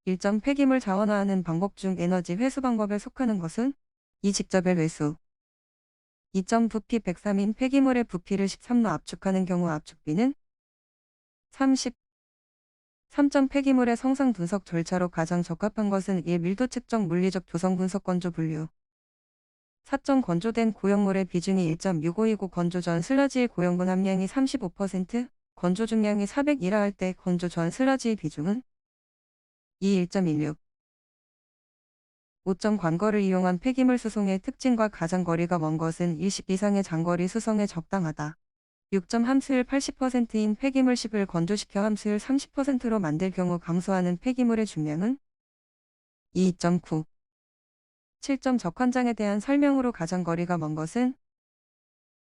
1점 폐기물 자원화하는 방법 중 에너지 회수 방법에 속하는 것은 2. 직접의 회수. 2점 부피 103인 폐기물의 부피를 13로 압축하는 경우 압축비는 30. 3점 폐기물의 성상 분석 절차로 가장 적합한 것은 1. 밀도 측정 물리적 조성 분석 건조 분류. 4점 건조된 고형물의 비중이 1.65이고 건조 전 슬러지의 고형분 함량이 35%, 건조 중량이 400이라 할 때 건조 전 슬러지의 비중은 2. 1.16. 5점 관거를 이용한 폐기물 수송의 특징과 가장 거리가 먼 것은 20 이상의 장거리 수송에 적당하다. 6점 함수율 80%인 폐기물 10을 건조시켜 함수율 30%로 만들 경우 감소하는 폐기물의 중량은 2.9. 7점 적환장에 대한 설명으로 가장 거리가 먼 것은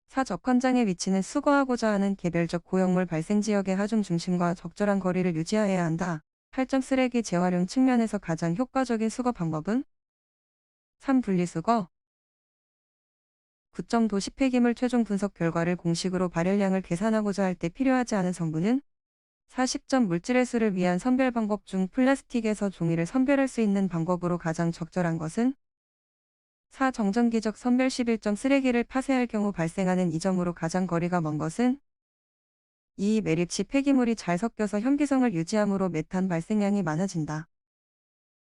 4. 적환장의 위치는 수거하고자 하는 개별적 고형물 발생 지역의 하중 중심과 적절한 거리를 유지해야 한다. 8점 쓰레기 재활용 측면에서 가장 효과적인 수거 방법은 3. 분리수거. 9점 도시 폐기물 최종 분석 결과를 공식으로 발열량을 계산하고자 할 때 필요하지 않은 성분은 40점 물질 회수를 위한 선별 방법 중 플라스틱에서 종이를 선별할 수 있는 방법으로 가장 적절한 것은 4. 정전기적 선별 11점 쓰레기를 파쇄할 경우 발생하는 이 점으로 가장 거리가 먼 것은 2. 매립 시 폐기물이 잘 섞여서 현기성을 유지하므로 메탄 발생량이 많아진다.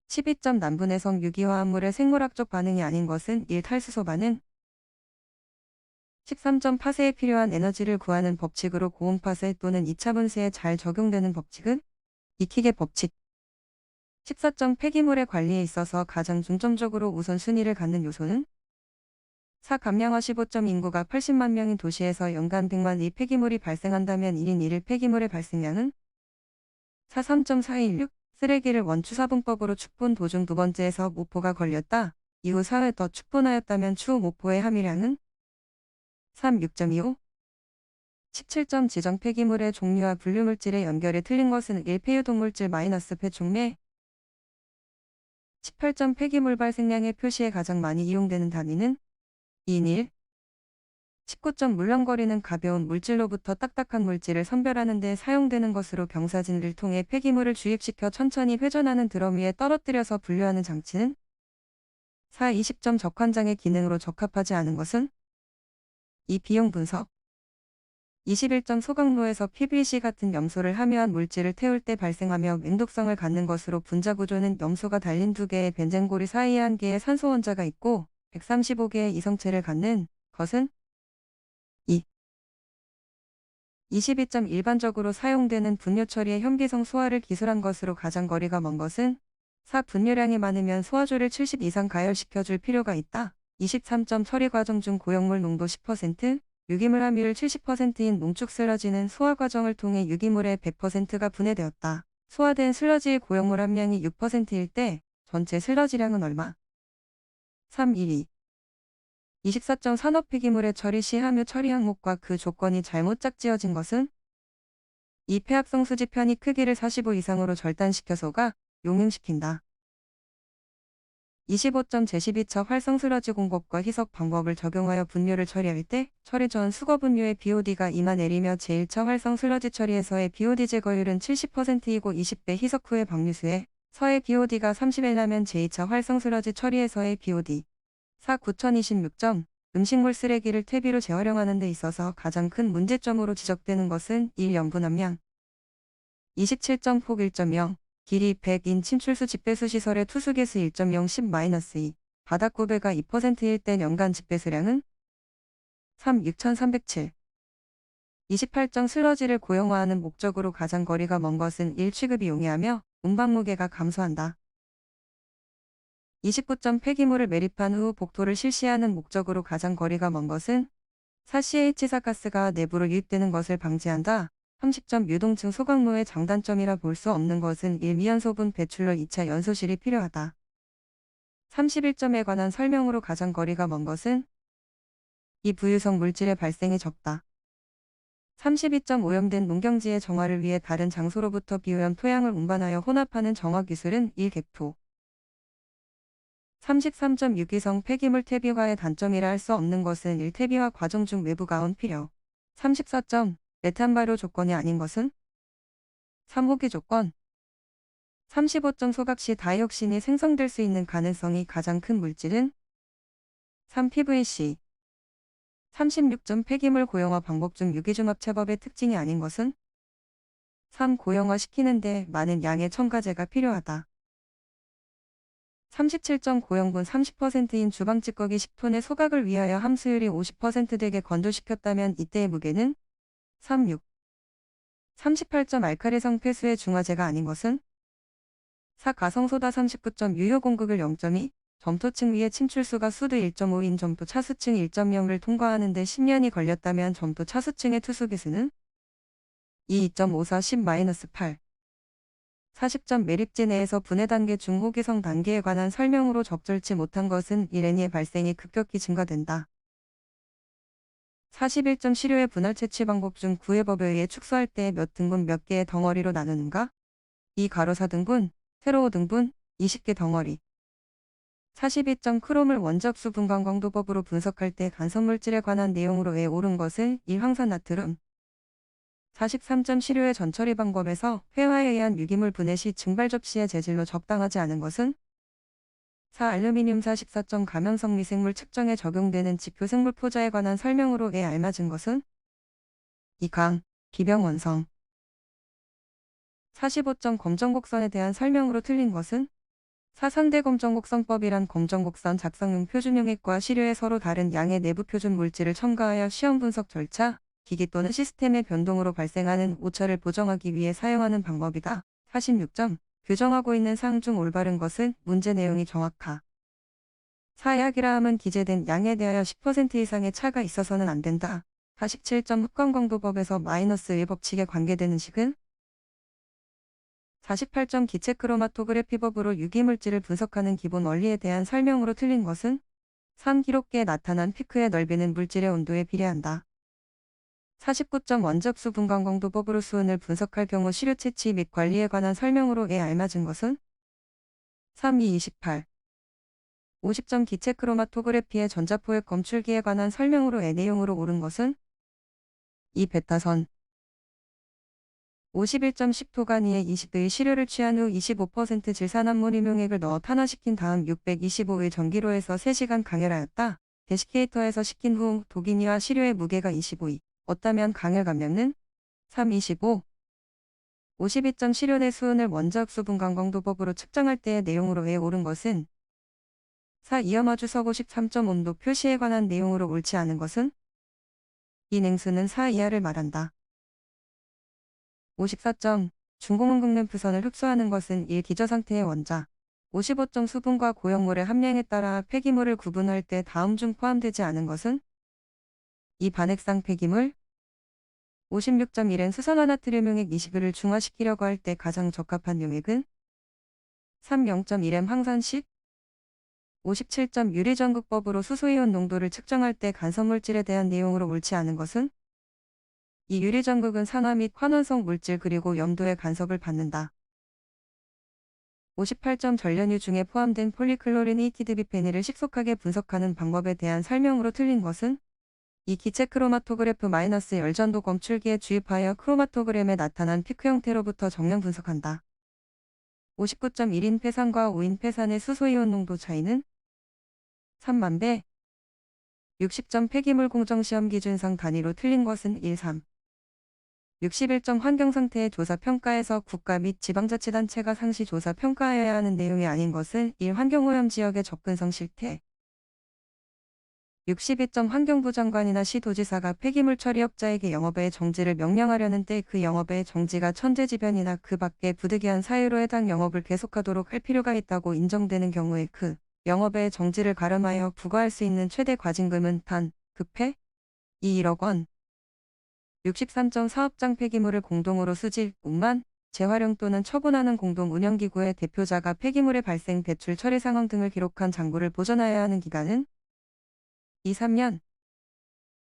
12점 난분해성 유기화합물의 생물학적 반응이 아닌 것은 1. 탈수소 반응. 13점 파쇄에 필요한 에너지를 구하는 법칙으로 고온 파쇄 또는 2차 분쇄에 잘 적용되는 법칙은 익히게 법칙. 14점 폐기물의 관리에 있어서 가장 중점적으로 우선순위를 갖는 요소는 4. 감량화 15점 인구가 80만 명인 도시에서 연간 100만 이 폐기물이 발생한다면 1인 1일 폐기물의 발생량은 4. 3.416 쓰레기를 원추사분법으로 축분 도중 두 번째에서 모포가 걸렸다. 이후 4회 더 축분하였다면 추후 모포의 함유량은 3. 6.25 17점 지정 폐기물의 종류와 분류물질의 연결에 틀린 것은 1. 폐유동물질 마이너스 폐촉매. 18점 폐기물 발생량의 표시에 가장 많이 이용되는 단위는 2인 1. 19점 물렁거리는 가벼운 물질로부터 딱딱한 물질을 선별하는 데 사용되는 것으로 경사진을 통해 폐기물을 주입시켜 천천히 회전하는 드럼 위에 떨어뜨려서 분류하는 장치는 4. 20점 적환장의 기능으로 적합하지 않은 것은 2. 비용 분석. 21점 소각로에서 PVC 같은 염소를 함유한 물질을 태울 때 발생하며 맹독성을 갖는 것으로 분자 구조는 염소가 달린 2개의 벤젠고리 사이에 1개의 산소 원자가 있고 135개의 이성체를 갖는 것은 2. 22점 일반적으로 사용되는 분뇨 처리의 현기성 소화를 기술한 것으로 가장 거리가 먼 것은 4. 분뇨량이 많으면 소화조를 70 이상 가열시켜줄 필요가 있다. 23점 처리 과정 중 고형물 농도 10%, 유기물 함유율 70%인 농축 슬러지는 소화 과정을 통해 유기물의 100%가 분해되었다. 소화된 슬러지의 고형물 함량이 6%일 때 전체 슬러지량은 얼마? 3. 1위 24점 산업 폐기물의 처리 시 함유 처리 항목과 그 조건이 잘못 짝지어진 것은 2. 폐합성 수지 편이 크기를 45 이상으로 절단시켜서가 용융시킨다. 25점 제12차 활성 슬러지 공법과 희석 방법을 적용하여 분뇨를 처리할 때 처리 전 수거 분뇨의 BOD가 2만 L이며 제1차 활성 슬러지 처리에서의 BOD 제거율은 70%이고 20배 희석 후의 방류수에 서의 BOD가 30L라면 제2차 활성 슬러지 처리에서의 BOD 4. 9026점 음식물 쓰레기를 퇴비로 재활용하는 데 있어서 가장 큰 문제점으로 지적되는 것은 1. 염분 함량. 27점 폭 1.0 길이 100인 침출수 집배수 시설의 투수개수 1.0 10-2 바닥구배가 2%일 때 연간 집배수량은 3. 6307 28점 슬러지를 고형화하는 목적으로 가장 거리가 먼 것은 1. 취급이 용이하며 운반 무게가 감소한다. 29점 폐기물을 매립한 후 복토를 실시하는 목적으로 가장 거리가 먼 것은 4. CH사가스가 내부로 유입되는 것을 방지한다. 30점 유동층 소각로의 장단점이라 볼 수 없는 것은 1. 미연소분 배출로 2차 연소실이 필요하다. 31점에 관한 설명으로 가장 거리가 먼 것은 2. 부유성 물질의 발생이 적다. 32점 오염된 농경지의 정화를 위해 다른 장소로부터 비오염 토양을 운반하여 혼합하는 정화 기술은 1. 객토. 33점 유기성 폐기물 퇴비화의 단점이라 할 수 없는 것은 1. 퇴비화 과정 중 외부 가온 필요. 34점 메탄 발효 조건이 아닌 것은 3. 호기 조건. 35점 소각 시 다이옥신이 생성될 수 있는 가능성이 가장 큰 물질은 3. PVC 36점 폐기물 고형화 방법 중 유기중합체법의 특징이 아닌 것은 3. 고형화 시키는데 많은 양의 첨가제가 필요하다. 37점 고형분 30%인 주방찌꺼기 10톤의 소각을 위하여 함수율이 50% 되게 건조시켰다면 이때의 무게는 3. 6. 38점 알칼리성 폐수의 중화제가 아닌 것은 4. 가성소다 39점 유효 공급을 0.2 점토층 위의 침출수가 수도 1.5인 점토 차수층 1.0을 통과하는 데 10년이 걸렸다면 점토 차수층의 투수기수는 2.54 10-8 40점 매립지 내에서 분해 단계 중 호기성 단계에 관한 설명으로 적절치 못한 것은 이레니의 발생이 급격히 증가된다. 41점 시료의 분할 채취 방법 중 구해법에 의해 축소할 때 몇 등분 몇 개의 덩어리로 나누는가? 2 가로 4등분, 세로 5등분, 20개 덩어리. 42점 크롬을 원적수 분광 광도법으로 분석할 때 간섭물질에 관한 내용으로 왜 옳은 것은 1 황산나트륨. 43점 시료의 전처리 방법에서 회화에 의한 유기물 분해 시 증발 접시의 재질로 적당하지 않은 것은 4. 알루미늄 44점 가면성 미생물 측정에 적용되는 지표 생물 포자에 관한 설명으로 왜 알맞은 것은 2. 강, 기병 원성 45점 검정곡선에 대한 설명으로 틀린 것은 4. 상대 검정곡선법이란 검정곡선 작성용 표준용액과 시료에 서로 다른 양의 내부 표준 물질을 첨가하여 시험 분석 절차, 기기 또는 시스템의 변동으로 발생하는 오차를 보정하기 위해 사용하는 방법이다. 46점 규정하고 있는 사항 중 올바른 것은 문제 내용이 정확하. 4. 약이라 함은 기재된 양에 대하여 10% 이상의 차가 있어서는 안 된다. 47점 흡광광도법에서 -1 법칙에 관계되는 식은 48점 기체 크로마토그래피법으로 유기물질을 분석하는 기본 원리에 대한 설명으로 틀린 것은 3. 기록계에 나타난 피크의 넓이는 물질의 온도에 비례한다. 49점 원적수 분광광도법으로 수은을 분석할 경우 시료 채취 및 관리에 관한 설명으로 에 알맞은 것은 3. 2. 28 50점 기체 크로마토그래피의 전자포획 검출기에 관한 설명으로 에 내용으로 옳은 것은 2. 베타선 51점 10토가니에 20의 시료를 취한 후 25% 질산암모늄용액을 넣어 탄화시킨 다음 625의 전기로에서 3시간 강열하였다. 데시케이터에서 식힌 후 도기니와 시료의 무게가 25이 어따면 강열 감량은 3. 25 52점 시료 내 수은을 원자학수 분광광도법으로 측정할 때의 내용으로 왜 옳은 것은 4. 이염화주석 53점 온도 표시에 관한 내용으로 옳지 않은 것은 이 냉수는 4 이하를 말한다. 54점 중공응급 램프선을 흡수하는 것은 1. 기저상태의 원자 55점 수분과 고형물의 함량에 따라 폐기물을 구분할 때 다음 중 포함되지 않은 것은 2. 반핵상 폐기물 56점 1엔 수산화나트륨 용액 20을 중화시키려고 할 때 가장 적합한 용액은 3. 0.1m 황산식 57점 유리전극법으로 수소이온 농도를 측정할 때 간섭물질에 대한 내용으로 옳지 않은 것은 이 유리전극은 산화 및 환원성 물질 그리고 염도의 간섭을 받는다. 58점 전련유 중에 포함된 폴리클로린 이티드비페니를 식속하게 분석하는 방법에 대한 설명으로 틀린 것은 이 기체 크로마토그래프 열전도 검출기에 주입하여 크로마토그램에 나타난 피크 형태로부터 정량 분석한다. 59점 1인 폐산과 5인 폐산의 수소이온 농도 차이는 3만 배 60점 폐기물 공정시험 기준상 단위로 틀린 것은 1, 3 61점 환경상태의 조사평가에서 국가 및 지방자치단체가 상시 조사평가하여야 하는 내용이 아닌 것은 1. 환경오염 지역의 접근성 실태 62점 환경부 장관이나 시도지사가 폐기물 처리업자에게 영업의 정지를 명령하려는 때 그 영업의 정지가 천재지변이나 그 밖의 부득이한 사유로 해당 영업을 계속하도록 할 필요가 있다고 인정되는 경우에 그 영업의 정지를 가름하여 부과할 수 있는 최대 과징금은 단, 급해 1억 원 63점 사업장 폐기물을 공동으로 수질, 운반, 재활용 또는 처분하는 공동운영기구의 대표자가 폐기물의 발생, 배출, 처리 상황 등을 기록한 장부를 보존하여야 하는 기간은 2, 3년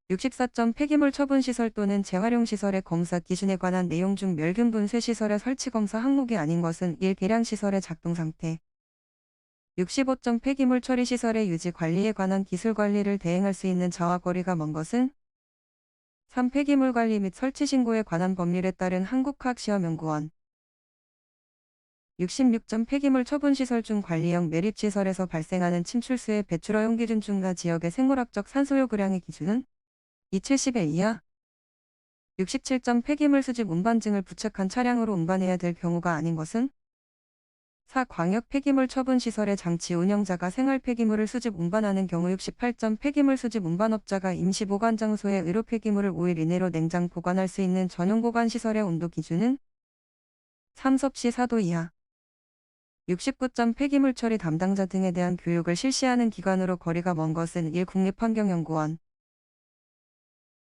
64점 폐기물 처분시설 또는 재활용시설의 검사 기준에 관한 내용 중 멸균 분쇄시설의 설치검사 항목이 아닌 것은 1. 계량시설의 작동상태 65점 폐기물 처리시설의 유지 관리에 관한 기술관리를 대행할 수 있는 자와 거리가 먼 것은 3. 폐기물 관리 및 설치 신고에 관한 법률에 따른 한국화학시험연구원 66점 폐기물 처분시설 중 관리형 매립시설에서 발생하는 침출수의 배출허용 기준 중과 지역의 생물학적 산소요구량의 기준은 270회 이하. 67점 폐기물 수집 운반증을 부착한 차량으로 운반해야 될 경우가 아닌 것은 4. 광역 폐기물 처분시설의 장치 운영자가 생활 폐기물을 수집 운반하는 경우 68점 폐기물 수집 운반업자가 임시 보관 장소에 의료 폐기물을 5일 이내로 냉장 보관할 수 있는 전용 보관시설의 온도 기준은 3. 섭씨 4도 이하. 69점 폐기물 처리 담당자 등에 대한 교육을 실시하는 기관으로 거리가 먼 것은 1. 국립환경연구원.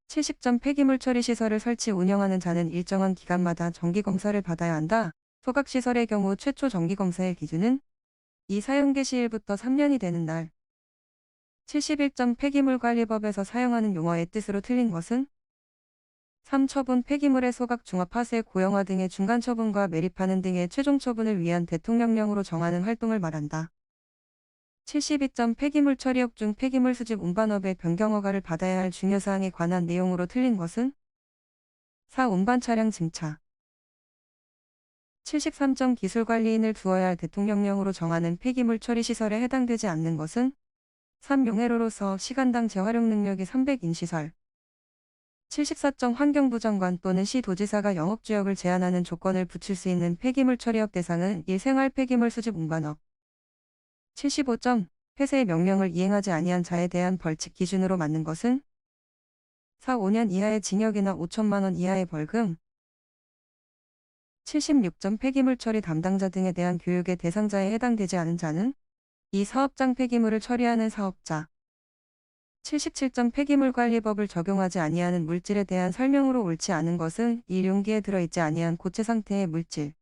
70점 폐기물 처리 시설을 설치 운영하는 자는 일정한 기간마다 정기검사를 받아야 한다. 소각시설의 경우 최초 정기검사의 기준은 2. 사용 개시일부터 3년이 되는 날. 71점 폐기물관리법에서 사용하는 용어의 뜻으로 틀린 것은 3. 처분 폐기물의 소각 중합 파쇄 고형화 등의 중간 처분과 매립하는 등의 최종 처분을 위한 대통령령으로 정하는 활동을 말한다. 72점 폐기물 처리업 중 폐기물 수집 운반업의 변경 허가를 받아야 할 중요사항에 관한 내용으로 틀린 것은 4. 운반 차량 증차. 73점 기술관리인을 두어야 할 대통령령으로 정하는 폐기물 처리 시설에 해당되지 않는 것은 3. 용해로로서 시간당 재활용 능력이 300인 시설. 74점 환경부 장관 또는 시도지사가 영업주역을 제한하는 조건을 붙일 수 있는 폐기물 처리업 대상은 1. 생활 폐기물 수집 운반업. 75점 폐쇄의 명령을 이행하지 아니한 자에 대한 벌칙 기준으로 맞는 것은 4. 5년 이하의 징역이나 5천만 원 이하의 벌금. 76점 폐기물 처리 담당자 등에 대한 교육의 대상자에 해당되지 않은 자는 2. 사업장 폐기물을 처리하는 사업자. 77점 폐기물관리법을 적용하지 아니하는 물질에 대한 설명으로 옳지 않은 것은 1. 용기에 들어있지 아니한 고체 상태의 물질.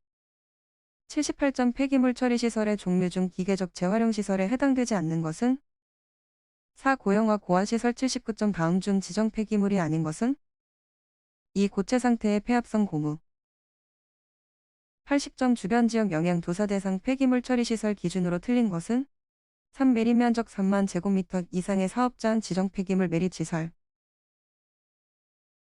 78점 폐기물 처리 시설의 종류 중 기계적 재활용 시설에 해당되지 않는 것은 4. 고형화 고환시설. 79점 다음 중 지정 폐기물이 아닌 것은 2. 고체 상태의 폐합성 고무. 80점 주변 지역 영향 도사 대상 폐기물 처리 시설 기준으로 틀린 것은 3. 매립 면적 3만 제곱미터 이상의 사업장 지정 폐기물 매립시설.